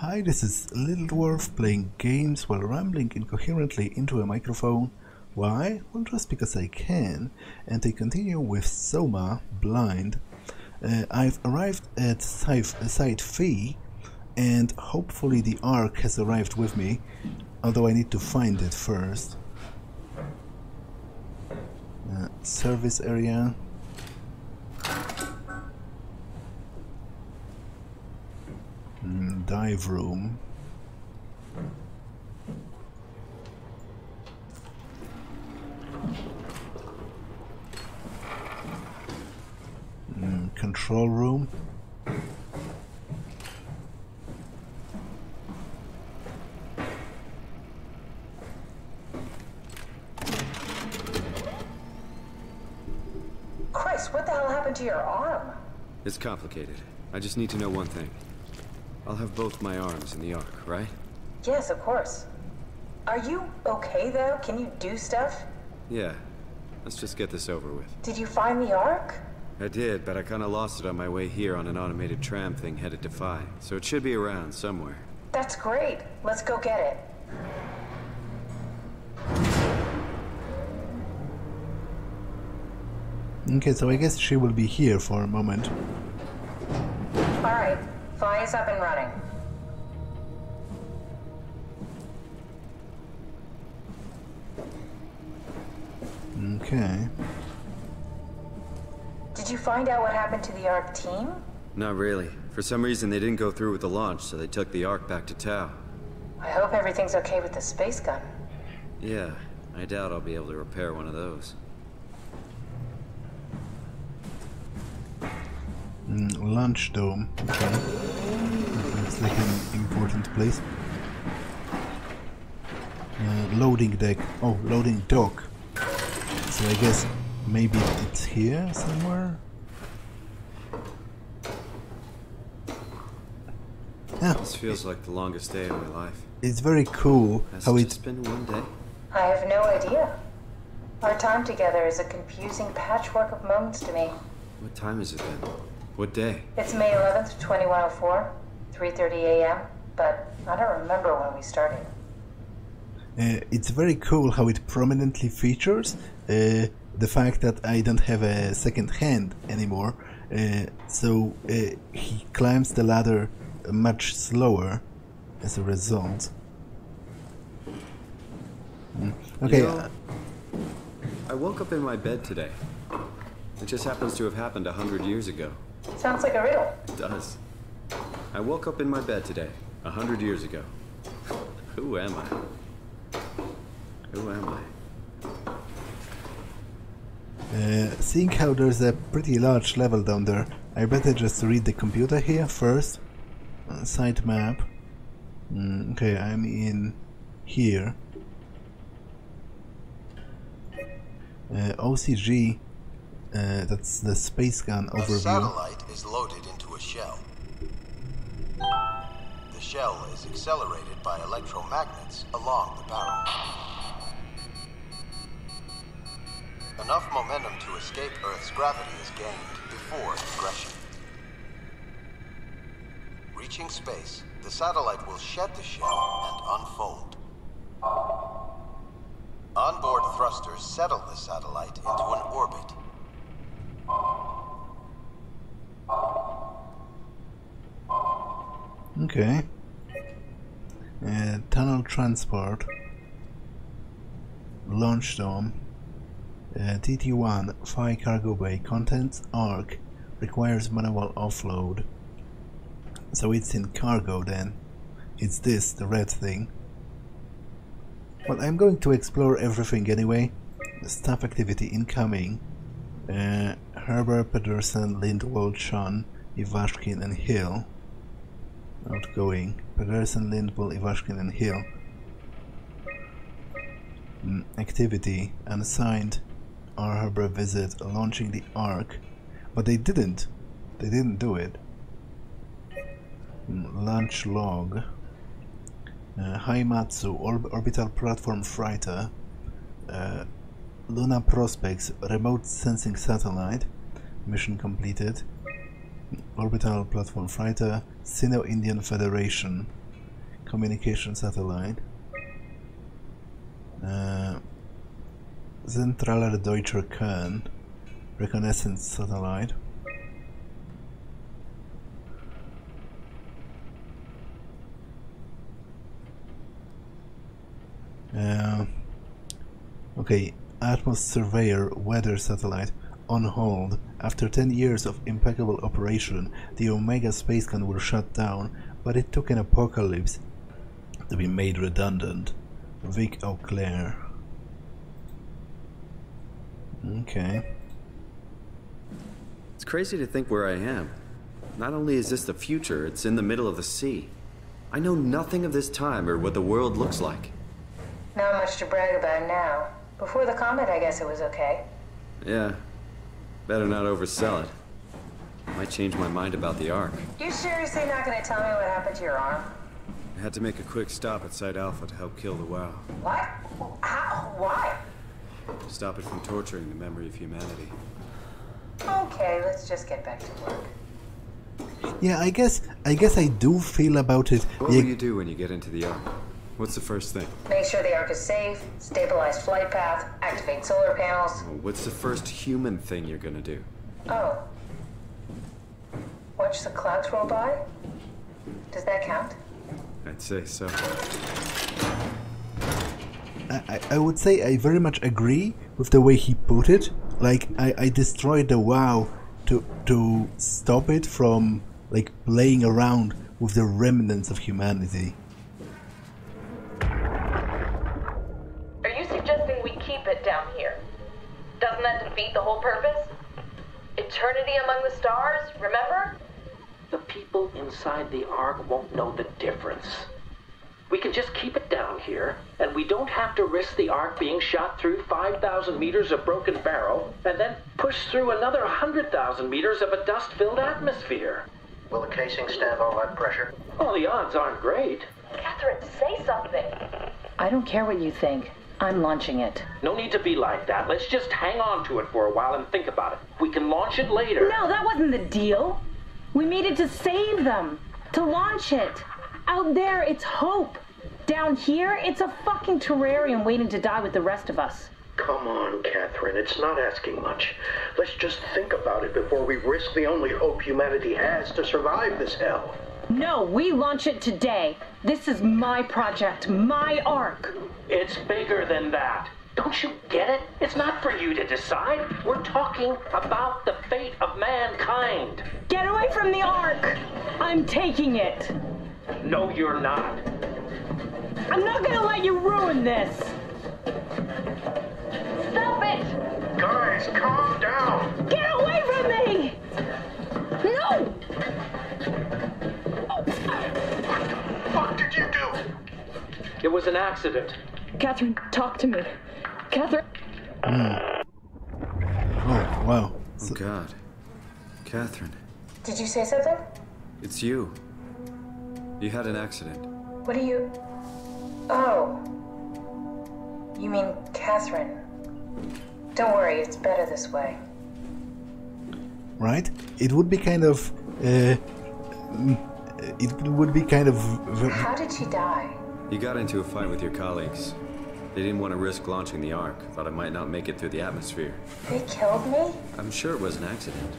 Hi, this is Little Dwarf playing games while rambling incoherently into a microphone. Why? Well, just because I can. And I continue with SOMA, Blind. I've arrived at Site Phi, and hopefully the Ark has arrived with me, although I need to find it first. Service area. Dive room. Control room. Chris, what the hell happened to your arm? It's complicated. I just need to know one thing. I'll have both my arms in the Ark, right? Yes, of course. Are you okay, though? Can you do stuff? Yeah. Let's just get this over with. Did you find the Ark? I did, but I kinda lost it on my way here on an automated tram thing headed to Phi, so it should be around somewhere. That's great. Let's go get it. Okay, so I guess she will be here for a moment. Alright, Phi is up and running. Okay. Did you find out what happened to the Ark team? Not really. For some reason they didn't go through with the launch, so they took the Ark back to Tau. I hope everything's okay with the space gun. Yeah, I doubt I'll be able to repair one of those. Launch dome. Okay. Looks like an important place. Loading deck. Oh, loading dock. So I guess maybe it's here somewhere? Yeah. This feels like the longest day of my life. It's very cool how Has it just been one day? I have no idea. Our time together is a confusing patchwork of moments to me. What time is it then? What day? It's May 11th, 2104, 3:30 a.m., but I don't remember when we started. It's very cool how it prominently features the fact that I don't have a second hand anymore, so he climbs the ladder much slower as a result. Okay. You know, I woke up in my bed today. It just happens to have happened 100 years ago. Sounds like a riddle. It does. I woke up in my bed today, 100 years ago. Who am I? Who am I? Seeing how there's a pretty large level down there, I better just read the computer here first. Site map. Okay, I'm in here. OCG, that's the space gun overview. A satellite is loaded into a shell. The shell is accelerated by electromagnets along the barrel. Enough momentum to escape Earth's gravity is gained before ingression. Reaching space, the satellite will shed the shell and unfold. Onboard thrusters settle the satellite into an orbit. Okay. Tunnel transport. Launch dome. TT1, Phi cargo bay. Contents Ark. Requires manual offload. So it's in cargo then. It's this, the red thing. Well, I'm going to explore everything anyway. Staff activity incoming. Herbert, Pedersen, Lindwall, Chan, Ivashkin and Hill. Outgoing. Pedersen, Lindwall, Ivashkin and Hill. Activity. Unassigned. Harbor visit. Launching the Ark. But they didn't. They didn't do it. Launch log. Haimatsu, orbital platform freighter. Luna Prospects, remote sensing satellite. Mission completed. Orbital platform freighter. Sino-Indian Federation. communication satellite. Zentraler Deutscher Kern, reconnaissance satellite. Okay, Atmos Surveyor weather satellite on hold. After 10 years of impeccable operation, the Omega space gun will shut down, but it took an apocalypse to be made redundant. Vic Auclair. Okay. It's crazy to think where I am. Not only is this the future, it's in the middle of the sea. I know nothing of this time or what the world looks like. Not much to brag about now. Before the comet, I guess it was okay. Yeah. Better not oversell it. Might change my mind about the Ark. You seriously not gonna tell me what happened to your arm? I had to make a quick stop at Site Alpha to help kill the WoW. What? How? Why? Stop it from torturing the memory of humanity. Okay, let's just get back to work. Yeah, I guess I do feel about it. What will you do when you get into the Ark? What's the first thing? Make sure the Ark is safe, stabilize flight path, activate solar panels. What's the first human thing you're gonna do? Oh. Watch the clouds roll by? Does that count? I'd say so. I would say I very much agree with the way he put it. Like, I destroyed the WoW to stop it from, like, playing around with the remnants of humanity. Are you suggesting we keep it down here? Doesn't that defeat the whole purpose? Eternity among the stars, remember? The people inside the Ark won't know the difference. We can just keep it down here, and we don't have to risk the Ark being shot through 5,000 meters of broken barrow, and then push through another 100,000 meters of a dust-filled atmosphere. Will the casing stand all that pressure? Well, the odds aren't great. Catherine, say something. I don't care what you think. I'm launching it. No need to be like that. Let's just hang on to it for a while and think about it. We can launch it later. No, that wasn't the deal. We made it to save them. To launch it. Out there, it's hope. Down here, it's a fucking terrarium waiting to die with the rest of us. Come on, Catherine. It's not asking much. Let's just think about it before we risk the only hope humanity has to survive this hell. No, we launch it today. This is my project, my Ark. It's bigger than that. Don't you get it? It's not for you to decide. We're talking about the fate of mankind. Get away from the Ark! I'm taking it. No, you're not. I'm not gonna let you ruin this. Stop it! Guys, calm down. Get away from me! No! What did you do? It was an accident. Catherine, talk to me. Catherine. Oh, wow. Oh God. Catherine. Did you say something? It's you. You had an accident. What are you... Oh. You mean Catherine. Don't worry, it's better this way. Right? It would be kind of... it would be kind of... How did she die? You got into a fight with your colleagues. They didn't want to risk launching the Ark. Thought it might not make it through the atmosphere. They killed me? I'm sure it was an accident.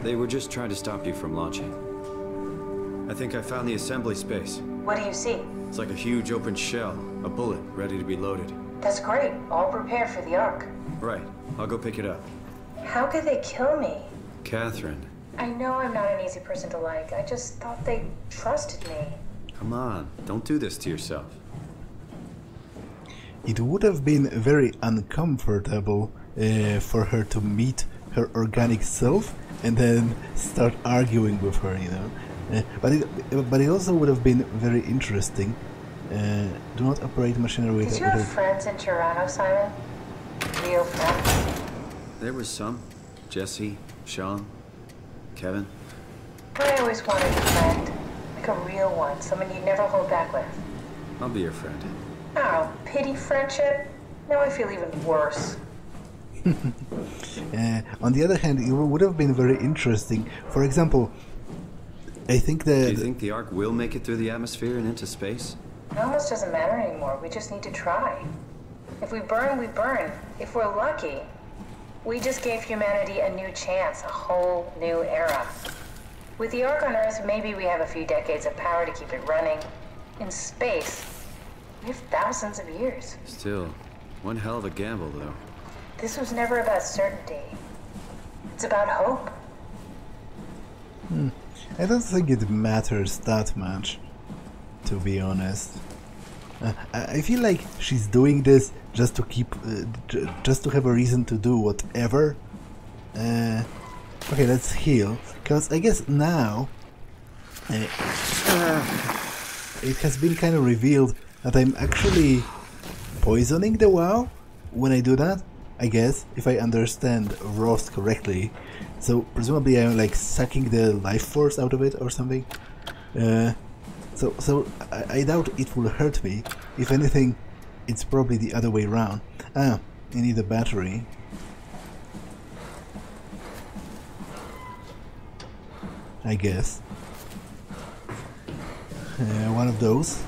They were just trying to stop you from launching. I think I found the assembly space. What do you see? It's like a huge open shell. A bullet ready to be loaded. That's great. All prepared for the Ark. Right. I'll go pick it up. How could they kill me? Catherine. I know I'm not an easy person to like. I just thought they trusted me. Come on. Don't do this to yourself. It would have been very uncomfortable for her to meet her organic self and then start arguing with her, you know. But it also would have been very interesting. Do not operate machinery. Did you have friends in Toronto, Simon? Real friends? There was some. Jesse, Sean, Kevin. I always wanted a friend. Like a real one. Someone you'd never hold back with. I'll be your friend. Oh, pity friendship? Now I feel even worse. On the other hand, it would have been very interesting. For example, I think that... Do you think the Ark will make it through the atmosphere and into space? It almost doesn't matter anymore. We just need to try. If we burn, we burn. If we're lucky, we just gave humanity a new chance, a whole new era. With the Ark on Earth, maybe we have a few decades of power to keep it running. In space, we have thousands of years. Still, one hell of a gamble, though. This was never about certainty. It's about hope. I don't think it matters that much, to be honest. I feel like she's doing this just to keep, just to have a reason to do whatever. Okay, let's heal, because I guess now it has been kind of revealed that I'm actually poisoning the WoW when I do that. I guess, if I understand Rost correctly. So presumably I'm like sucking the life force out of it or something. So I doubt it will hurt me. If anything, it's probably the other way around. I need a battery. I guess. One of those.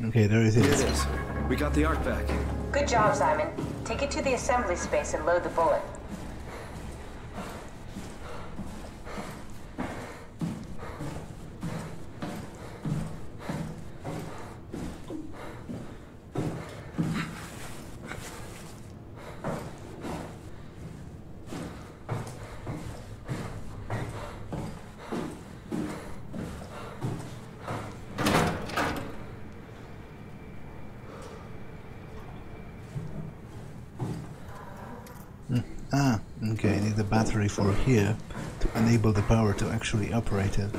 Okay, there it is. We got the Ark back. Good job, Simon. Take it to the assembly space and load the bullet. Okay, I need the battery for here to enable the power to actually operate it.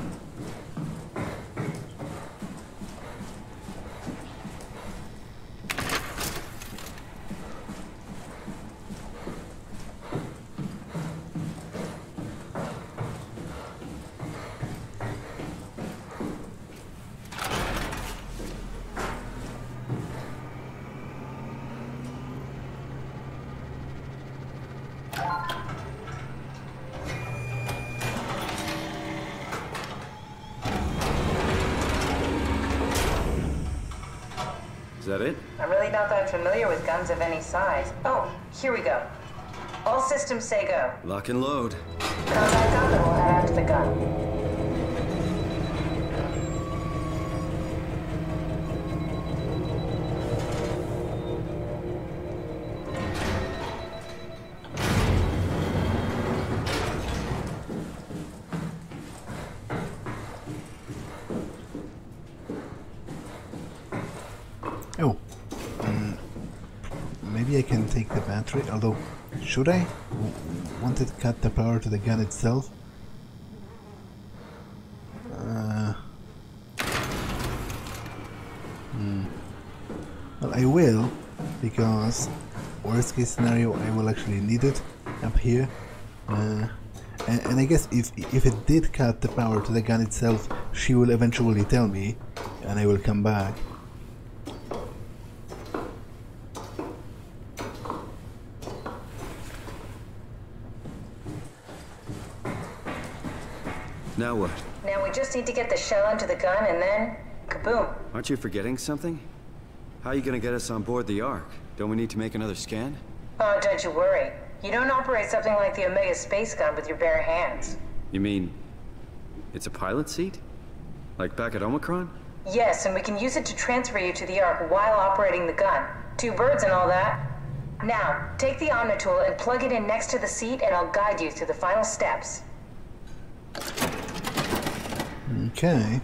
Is that it? I'm really not that familiar with guns of any size. Oh, here we go. All systems say go. Lock and load. Contact up and we'll head out to the gun. Oh, maybe I can take the battery, although, should I? Won't it cut the power to the gun itself? Well, I will, because worst case scenario I will actually need it up here. And I guess if it did cut the power to the gun itself, she will eventually tell me, and I will come back. Now what? Now we just need to get the shell into the gun and then, kaboom. Aren't you forgetting something? How are you gonna get us on board the Ark? Don't we need to make another scan? Oh, don't you worry. You don't operate something like the Omega space gun with your bare hands. You mean it's a pilot seat? Like back at Omicron? Yes, and we can use it to transfer you to the Ark while operating the gun. 2 birds and all that. Now, take the Omni tool and plug it in next to the seat and I'll guide you through the final steps. Okay.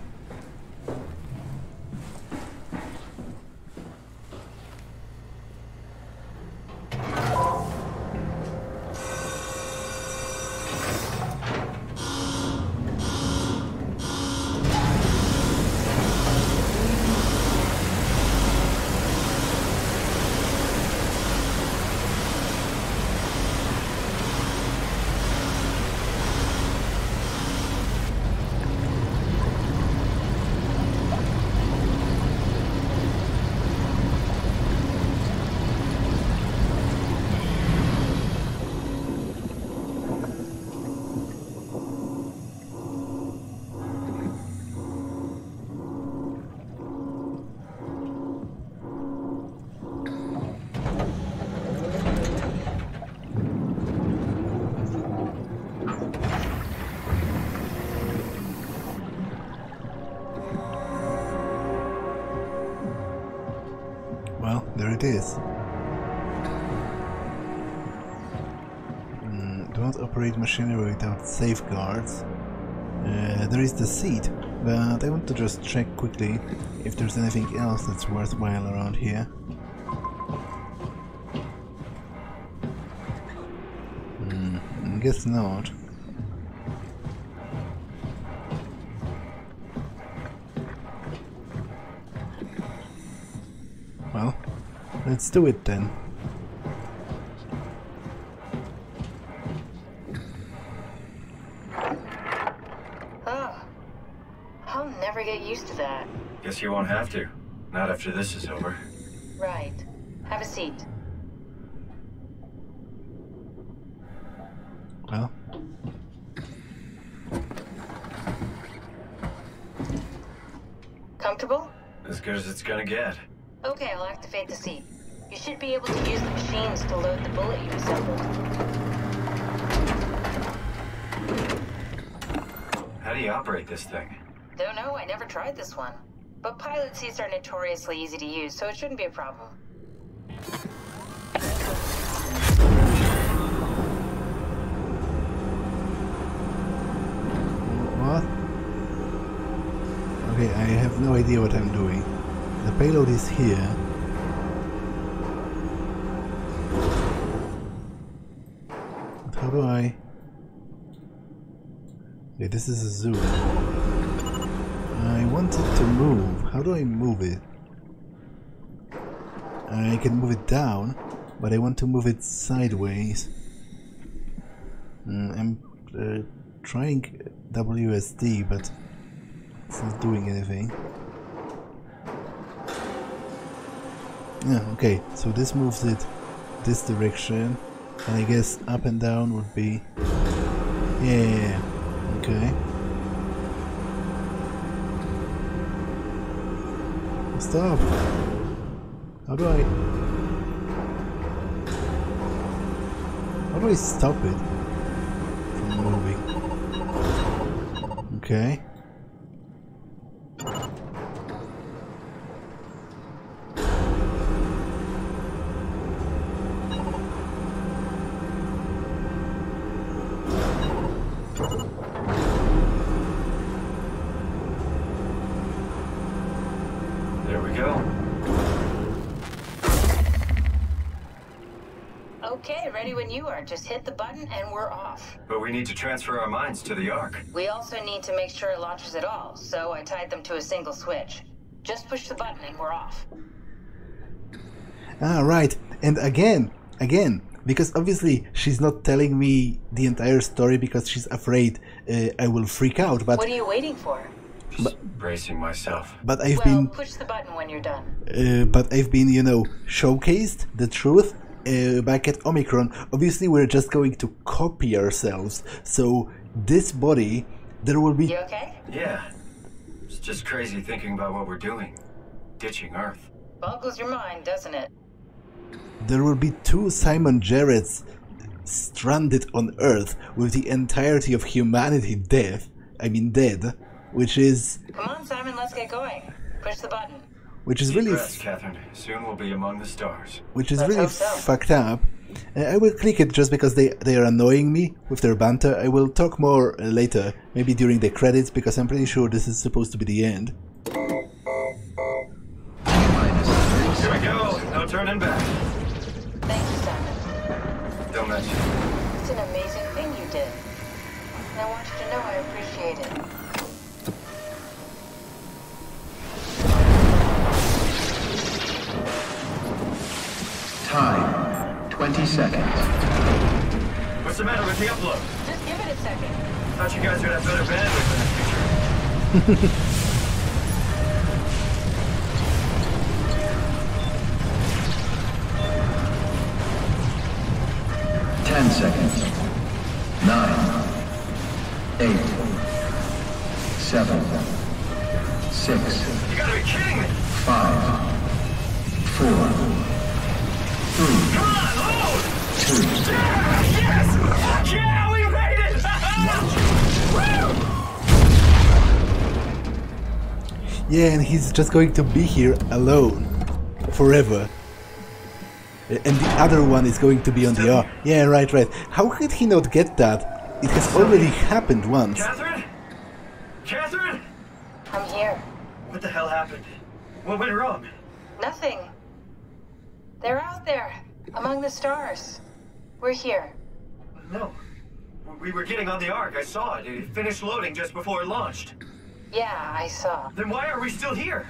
it is. Do not operate machinery without safeguards. There is the seat, but I want to just check quickly if there's anything else that's worthwhile around here. I guess not. Well, let's do it then. Oh, I'll never get used to that. Guess you won't have to. Not after this is over. Right. Have a seat. Well. Comfortable? As good as it's gonna get. Okay, I'll activate the seat. You should be able to use the machines to load the bullet you assembled. How do you operate this thing? Don't know, I never tried this one. But pilot seats are notoriously easy to use, so it shouldn't be a problem. What? Okay, I have no idea what I'm doing. The payload is here. But how do I... Okay, this is a zoom. I want it to move. How do I move it? I can move it down, but I want to move it sideways. I'm trying WSD, but it's not doing anything. Yeah, okay, so this moves it this direction, and I guess up and down would be... Yeah, okay. Stop! How do I stop it from moving? Okay. There we go. Okay, ready when you are. Just hit the button and we're off. But we need to transfer our minds to the Ark. We also need to make sure it launches at all, so I tied them to a single switch. Just push the button and we're off. Ah, right. And again, because obviously she's not telling me the entire story because she's afraid I will freak out, but... What are you waiting for? Just bracing myself. But I've been... push the button when you're done. But I've been, you know, showcased the truth back at Omicron. Obviously we're just going to copy ourselves, so this body, there will be... You okay? Yeah. It's just crazy thinking about what we're doing. Ditching Earth. Boggles your mind, doesn't it? There will be 2 Simon Jarretts stranded on Earth with the entirety of humanity dead, which is... Come on, Simon, let's get going. Push the button. Which is Deep really... breaths, Catherine. Soon we'll be among the stars. Which is Let's really hope so. fucked up. I will click it just because they are annoying me with their banter. I will talk more later, maybe during the credits, because I'm pretty sure this is supposed to be the end. Here we go. No turning back. Thank you, Simon. Don't mention it. It's an amazing thing you did. And I want you to know I appreciate it. Time, 20 seconds. What's the matter with the upload? Just give it a second. Thought you guys would have better bandwidth in the future. 10 seconds. 9, 8, 7, 6. You gotta be kidding me! 5, 4, 3, Come on, load! 2. Yeah! Yes! Fuck yeah! We made it! Woo! Yeah, and he's just going to be here alone forever. and the other one is going to be on the Ark. Yeah, right. How could he not get that? It has already happened once. Catherine? Catherine? I'm here. What the hell happened? What went wrong? Nothing. They're out there, among the stars. We're here. No. We were getting on the Ark. I saw it. It finished loading just before it launched. Yeah, I saw. Then why are we still here?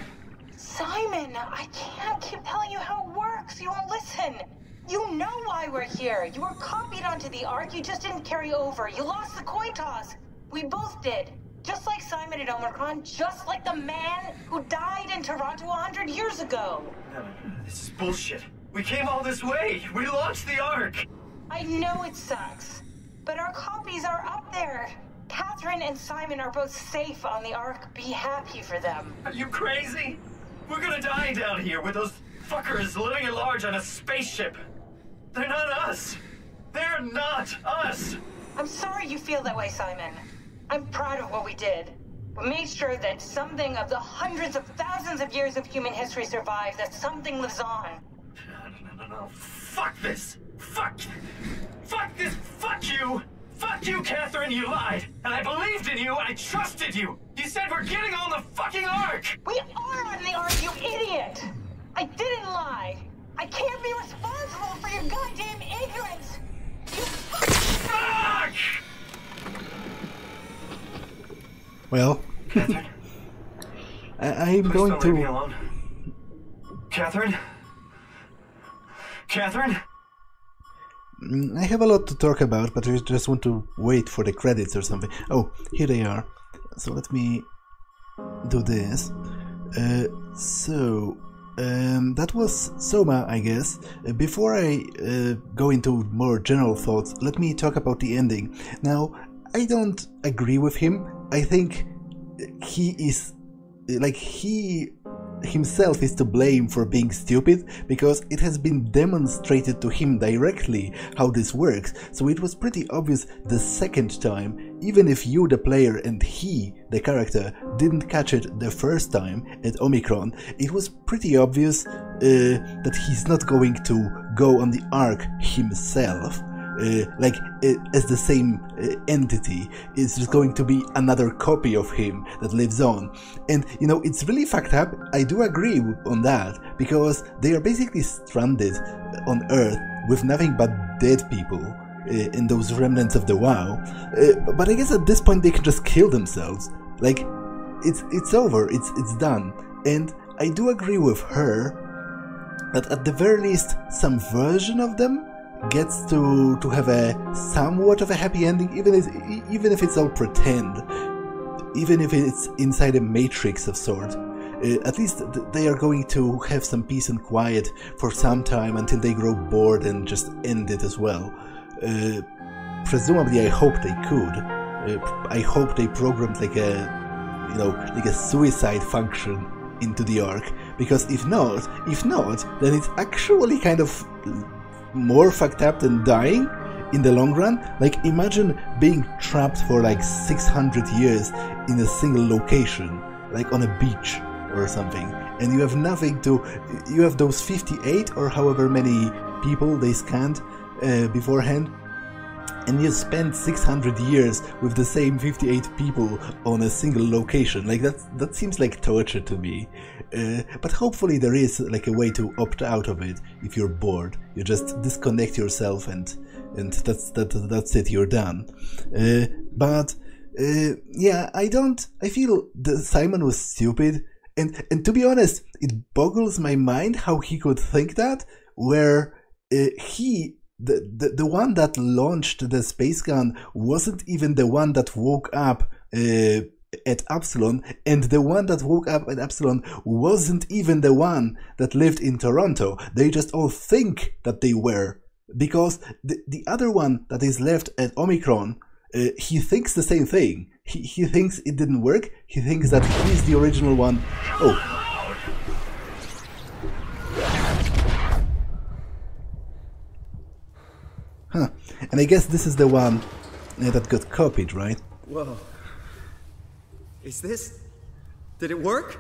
Simon, I can't keep telling you how it works. You won't listen. You know why we're here. You were copied onto the Ark. You just didn't carry over. You lost the coin toss. We both did. Just like Simon at Omicron, just like the man who died in Toronto 100 years ago. No, this is bullshit. We came all this way. We launched the Ark. I know it sucks, but our copies are up there. Catherine and Simon are both safe on the Ark. Be happy for them. Are you crazy? We're gonna die down here with those fuckers living at large on a spaceship. They're not us. They're not us. I'm sorry you feel that way, Simon. I'm proud of what we did. We made sure that something of the hundreds of thousands of years of human history survives, that something lives on. No. Fuck this. Fuck this. Fuck you. Fuck you, Catherine. You lied. And I believed in you. I trusted you. You said we're getting on the fucking Ark. We are on the Ark, you idiot. I didn't lie. I can't be responsible for your goddamn ignorance. You fuck! Well, Catherine? I'm Please going don't to... leave me alone. Catherine? Catherine? I have a lot to talk about, but I just want to wait for the credits or something. Oh, here they are. So let me do this. That was SOMA, I guess. Before I go into more general thoughts, let me talk about the ending. Now, I don't agree with him. I think he is... like, he himself is to blame for being stupid, because it has been demonstrated to him directly how this works, so it was pretty obvious the second time, even if you, the player, and he, the character, didn't catch it the first time at Omicron. It was pretty obvious that he's not going to go on the Ark himself. As the same entity. It's just going to be another copy of him that lives on. And, you know, it's really fucked up. I do agree on that, because they are basically stranded on Earth with nothing but dead people in those remnants of the WoW. But I guess at this point they can just kill themselves. Like, it's over, it's done. And I do agree with her that at the very least some version of them gets to have a somewhat of a happy ending, even if it's all pretend, even if it's inside a matrix of sort. At least they are going to have some peace and quiet for some time until they grow bored and just end it as well. Presumably, I hope they could. I hope they programmed like a suicide function into the Ark, because if not, then it's actually kind of more fucked up than dying in the long run. Like, imagine being trapped for like 600 years in a single location, like on a beach or something, and you have nothing to... You have those 58 or however many people they scanned beforehand, and you spend 600 years with the same 58 people on a single location. Like, that seems like torture to me. But hopefully there is like a way to opt out of it if you're bored. You just disconnect yourself and that's it, you're done. Yeah, I feel that Simon was stupid, and to be honest, it boggles my mind how he could think that, where the one that launched the space gun wasn't even the one that woke up at Upsilon, and the one that woke up at Upsilon wasn't even the one that lived in Toronto. They just all think that they were, because the other one that is left at Omicron, he thinks the same thing. He thinks it didn't work. He thinks that he's the original one. Oh. Huh. And I guess this is the one that got copied, right? Whoa. Is this... Did it work?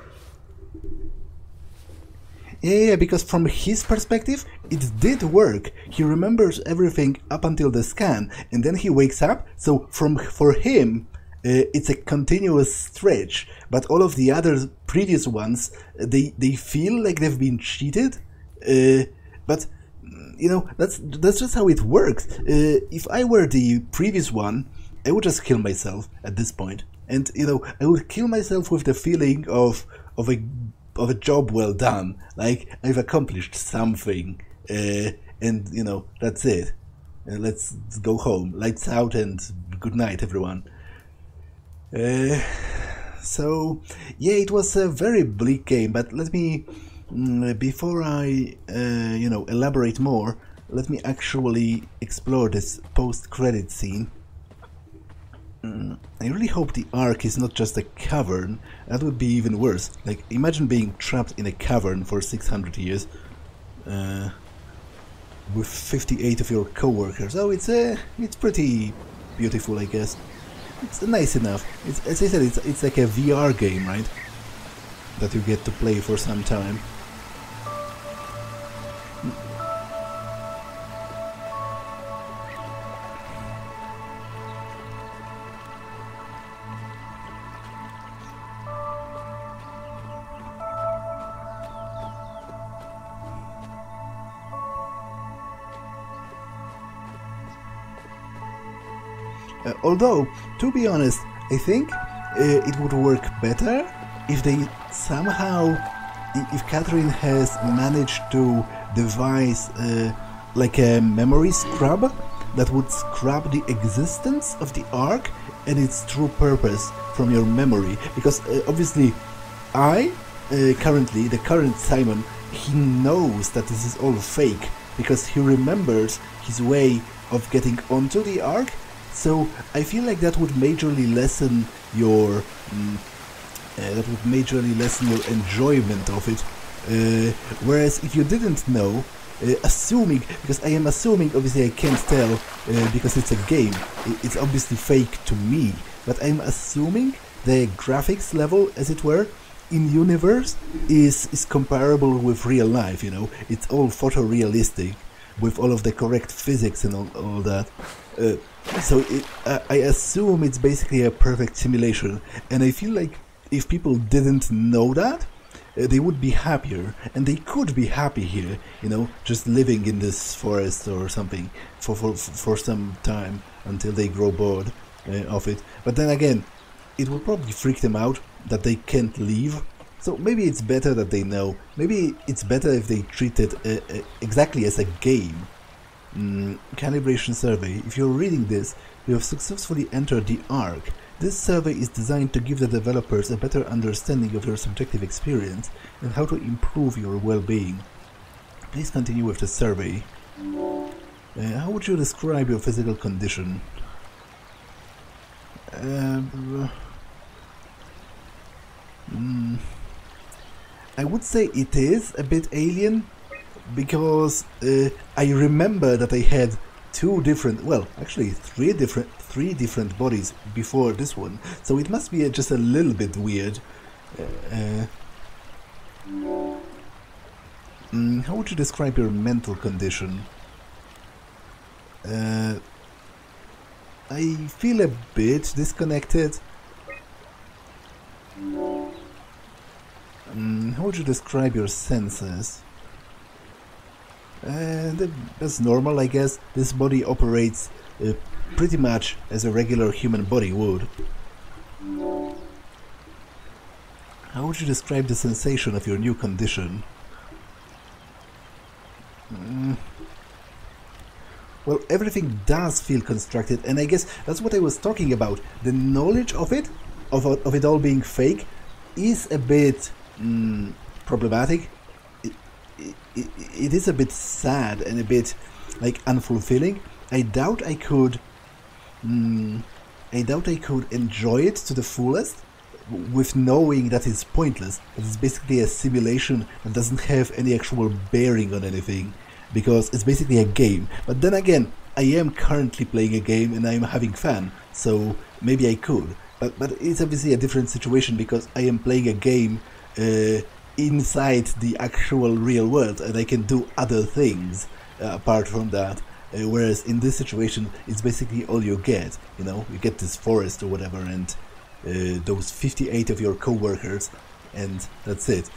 Yeah, because from his perspective, it did work. He remembers everything up until the scan, and then he wakes up. So for him, it's a continuous stretch. But all of the other previous ones, they feel like they've been cheated. But you know, that's just how it works. If I were the previous one, I would just kill myself at this point, and you know, I would kill myself with the feeling of a job well done, like I've accomplished something, and you know, that's it. Let's go home, lights out, and good night, everyone. So yeah, it was a very bleak game, but let me, before I you know, elaborate more, let me actually explore this post-credit scene. I really hope the Ark is not just a cavern. That would be even worse. Like, imagine being trapped in a cavern for 600 years with 58 of your co-workers. Oh, it's pretty beautiful, I guess. It's nice enough. It's, as I said, it's like a VR game, right? That you get to play for some time. Although, to be honest, I think it would work better if they somehow, if Catherine has managed to devise like a memory scrub that would scrub the existence of the Ark and its true purpose from your memory. Because obviously, currently, the current Simon, he knows that this is all fake because he remembers his way of getting onto the Ark. So I feel like that would majorly lessen your enjoyment of it. Whereas if you didn't know, assuming, because I am assuming, obviously I can't tell because it's a game, it's obviously fake to me, but I'm assuming the graphics level, as it were, in universe is comparable with real life, you know, it's all photorealistic with all of the correct physics and all that. So I assume it's basically a perfect simulation, and I feel like if people didn't know that, they would be happier, and they could be happy here, you know, just living in this forest or something for some time until they grow bored of it. But then again, it will probably freak them out that they can't leave. So maybe it's better that they know. Maybe it's better if they treat it exactly as a game. Calibration survey. If you're reading this, you have successfully entered the Ark. This survey is designed to give the developers a better understanding of your subjective experience and how to improve your well-being. Please continue with the survey. How would you describe your physical condition? I would say it is a bit alien, because I remember that I had three different bodies before this one, so it must be just a little bit weird. How would you describe your mental condition? I feel a bit disconnected. How would you describe your senses? That's normal, I guess. This body operates pretty much as a regular human body would. How would you describe the sensation of your new condition? Well, everything does feel constructed, and I guess that's what I was talking about. The knowledge of it, of it all being fake, is a bit problematic. It is a bit sad and a bit like unfulfilling. I doubt I could enjoy it to the fullest with knowing that it's pointless. That it's basically a simulation that doesn't have any actual bearing on anything, because it's basically a game. But then again, I am currently playing a game and I'm having fun, so maybe I could. But it's obviously a different situation, because I am playing a game inside the actual real world, and I can do other things apart from that. Whereas in this situation, it's basically all you get. You know, you get this forest or whatever, and those 58 of your co-workers, and that's it.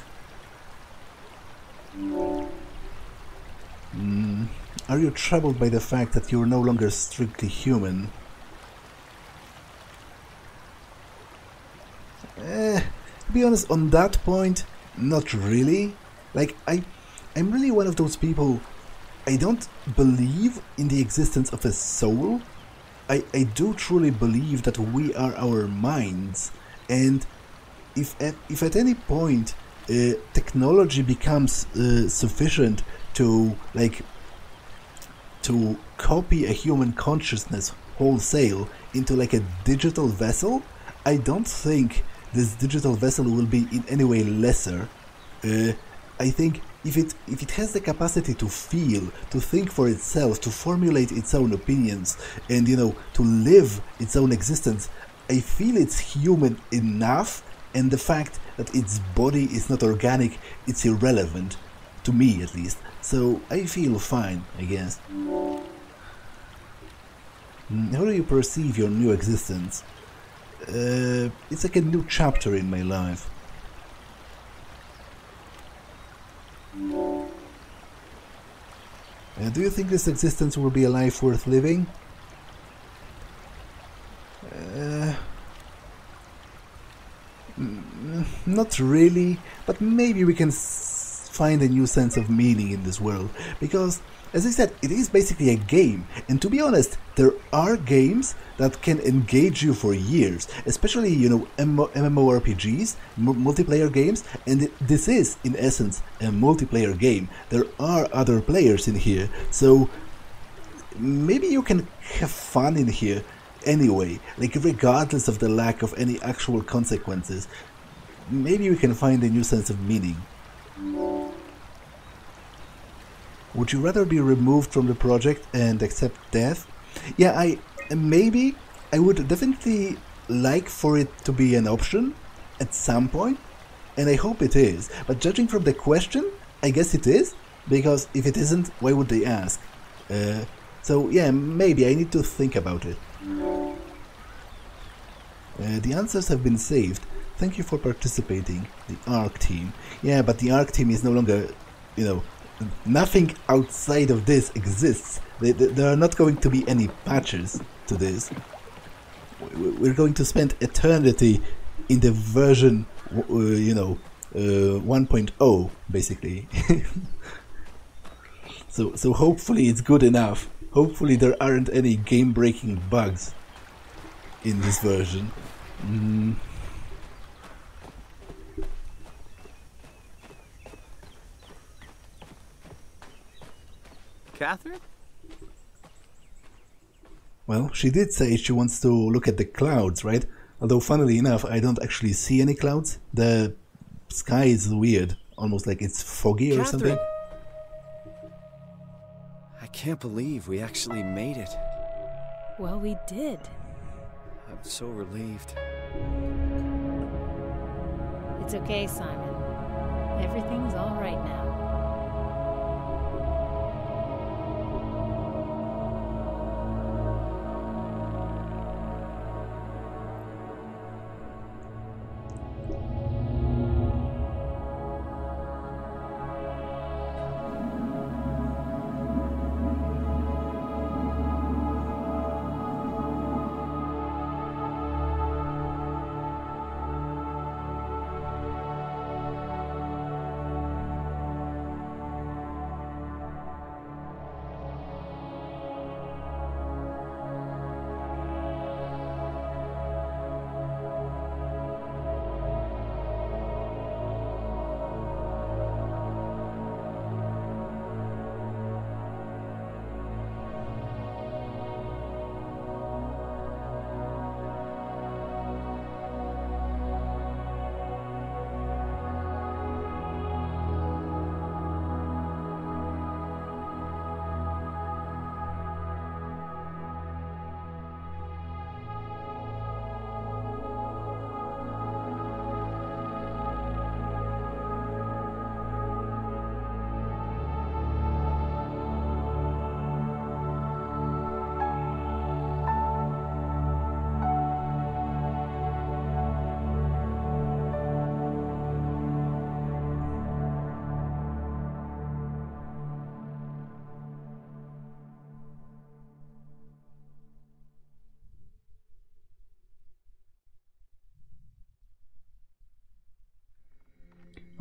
Are you troubled by the fact that you're no longer strictly human? To be honest, on that point, not really. Like, I'm really one of those people. I don't believe in the existence of a soul. I do truly believe that we are our minds, and if at any point technology becomes sufficient to copy a human consciousness wholesale into like a digital vessel, I don't think this digital vessel will be in any way lesser. I think if it has the capacity to feel, to think for itself, to formulate its own opinions, and to live its own existence, I feel it's human enough, and the fact that its body is not organic, it's irrelevant, to me at least. So I feel fine, I guess. How do you perceive your new existence? It's like a new chapter in my life. Do you think this existence will be a life worth living? Not really, but maybe we can find a new sense of meaning in this world, because, as I said, it is basically a game, and to be honest, there are games that can engage you for years, especially, MMORPGs, multiplayer games, and this is, in essence, a multiplayer game. There are other players in here, so maybe you can have fun in here anyway, like regardless of the lack of any actual consequences. Maybe we can find a new sense of meaning. Would you rather be removed from the project and accept death? Yeah, I would definitely like for it to be an option at some point, and I hope it is. But judging from the question, I guess it is, because if it isn't, why would they ask? So yeah, maybe I need to think about it. The answers have been saved. Thank you for participating, the ARC team. Yeah, but the ARC team is no longer, nothing outside of this exists. There are not going to be any patches to this. We're going to spend eternity in the version, 1.0, basically. So hopefully it's good enough. Hopefully there aren't any game-breaking bugs in this version. Catherine? Well, she did say she wants to look at the clouds, right? Although, funnily enough, I don't actually see any clouds. The sky is weird, almost like it's foggy or something. I can't believe we actually made it. Well, we did. I'm so relieved. It's okay, Simon. Everything's all right now.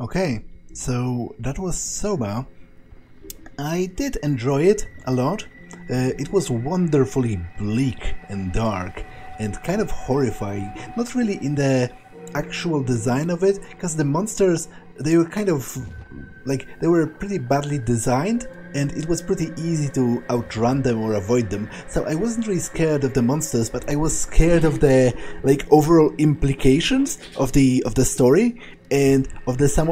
Okay, so that was SOMA. I did enjoy it a lot. It was wonderfully bleak and dark and kind of horrifying. Not really in the actual design of it, because the monsters, they were kind of like, they were pretty badly designed, and it was pretty easy to outrun them or avoid them. So I wasn't really scared of the monsters, but I was scared of the like overall implications of the story and of the some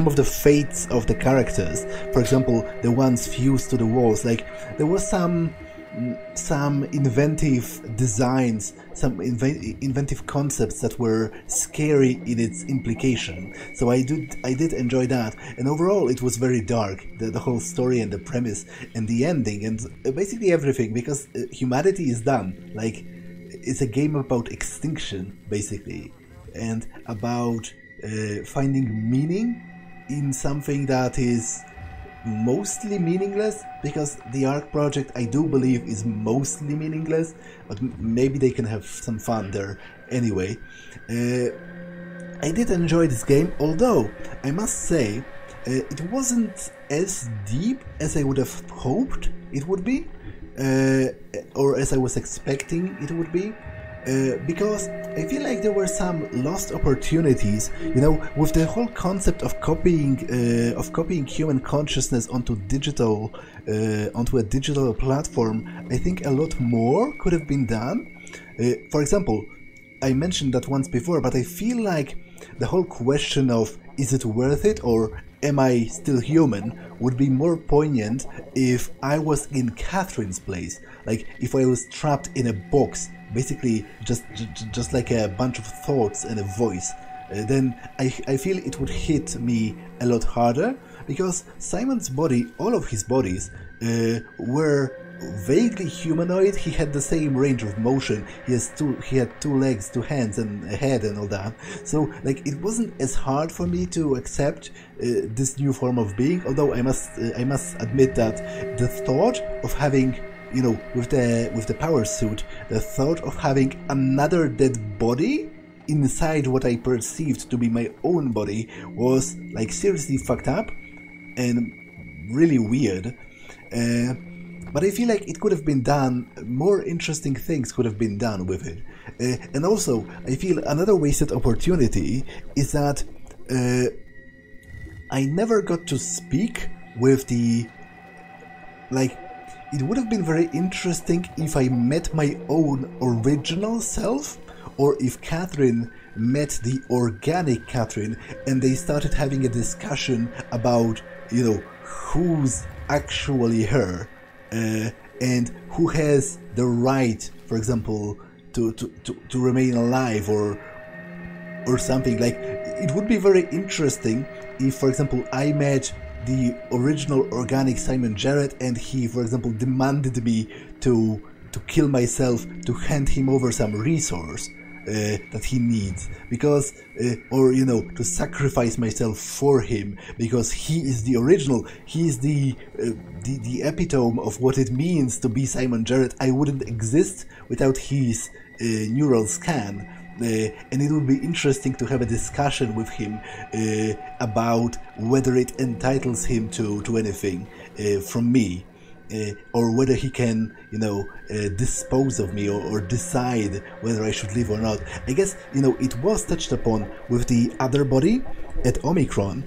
of the fates of the characters. For example, the ones fused to the walls. Like there was some inventive designs, some inventive concepts that were scary in its implication. So I did enjoy that, and overall it was very dark. The whole story and the premise and the ending and basically everything, because humanity is done. Like it's a game about extinction basically, and about finding meaning in something that is mostly meaningless, because the ARK project, I do believe, is mostly meaningless, but maybe they can have some fun there. Anyway, I did enjoy this game, although I must say it wasn't as deep as I would have hoped it would be, or as I was expecting it would be. Because I feel like there were some lost opportunities, you know, with the whole concept of copying human consciousness onto a digital platform. I think a lot more could have been done. For example, I mentioned that once before, but I feel like the whole question of is it worth it or am I still human would be more poignant if I was in Catherine's place, like if I was trapped in a box, basically just like a bunch of thoughts and a voice. Then I feel it would hit me a lot harder, because Simon's body, all of his bodies, were vaguely humanoid. He had the same range of motion. He had two legs, two hands, and a head, and all that. So, like, it wasn't as hard for me to accept this new form of being. Although I must admit that the thought of having, you know, with the power suit, the thought of having another dead body inside what I perceived to be my own body was like seriously fucked up and really weird. But I feel like it could have been done, more interesting things could have been done with it. And also, I feel another wasted opportunity is that I never got to speak with the, like, it would have been very interesting if I met my own original self, or if Catherine met the organic Catherine and they started having a discussion about, you know, who's actually her, and who has the right, for example, to remain alive, or something. Like, it would be very interesting if, for example, I met the original organic Simon Jarrett and he, for example, demanded me to kill myself to hand him over some resource that he needs, because or, you know, to sacrifice myself for him because he is the original, he is the epitome of what it means to be Simon Jarrett. I wouldn't exist without his neural scan. And it would be interesting to have a discussion with him about whether it entitles him to anything from me, or whether he can, you know, dispose of me, or decide whether I should live or not. I guess, you know, it was touched upon with the other body at Omicron,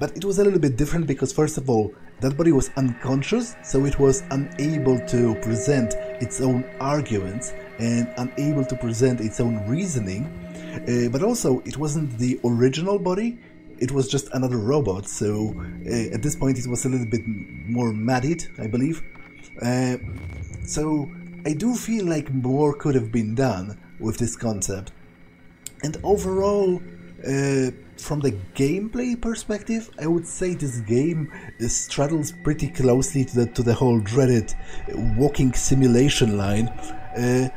but it was a little bit different because, first of all, that body was unconscious, so it was unable to present its own arguments and unable to present its own reasoning, but also it wasn't the original body, it was just another robot, so at this point it was a little bit more matted, I believe. So I do feel like more could have been done with this concept. And overall, from the gameplay perspective, I would say this game straddles pretty closely to the whole dreaded walking simulation line.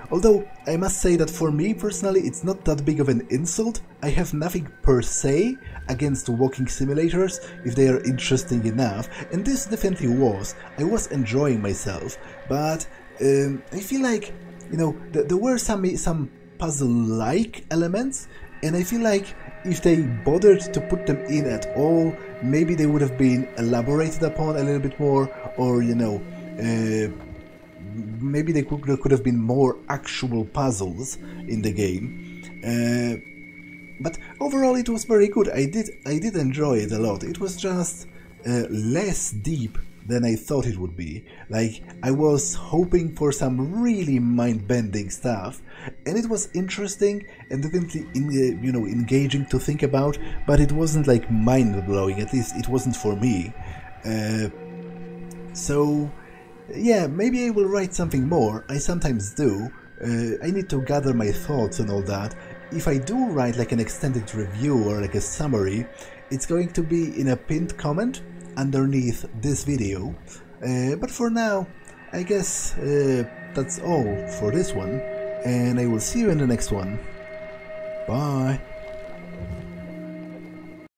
Although I must say that for me personally it's not that big of an insult. I have nothing per se against walking simulators if they are interesting enough, and this definitely was. I was enjoying myself, but I feel like, you know, there were some puzzle-like elements, and I feel like if they bothered to put them in at all, maybe they would have been elaborated upon a little bit more, or you know, maybe there could have been more actual puzzles in the game. But overall, it was very good. I did enjoy it a lot. It was just less deep than I thought it would be. Like, I was hoping for some really mind-bending stuff, and it was interesting and definitely you know, engaging to think about, but it wasn't like mind-blowing. At least it wasn't for me. So yeah, maybe I will write something more. I sometimes do. I need to gather my thoughts and all that. If I do write like an extended review or like a summary, it's going to be in a pinned comment underneath this video. But for now, I guess that's all for this one, and I will see you in the next one. Bye!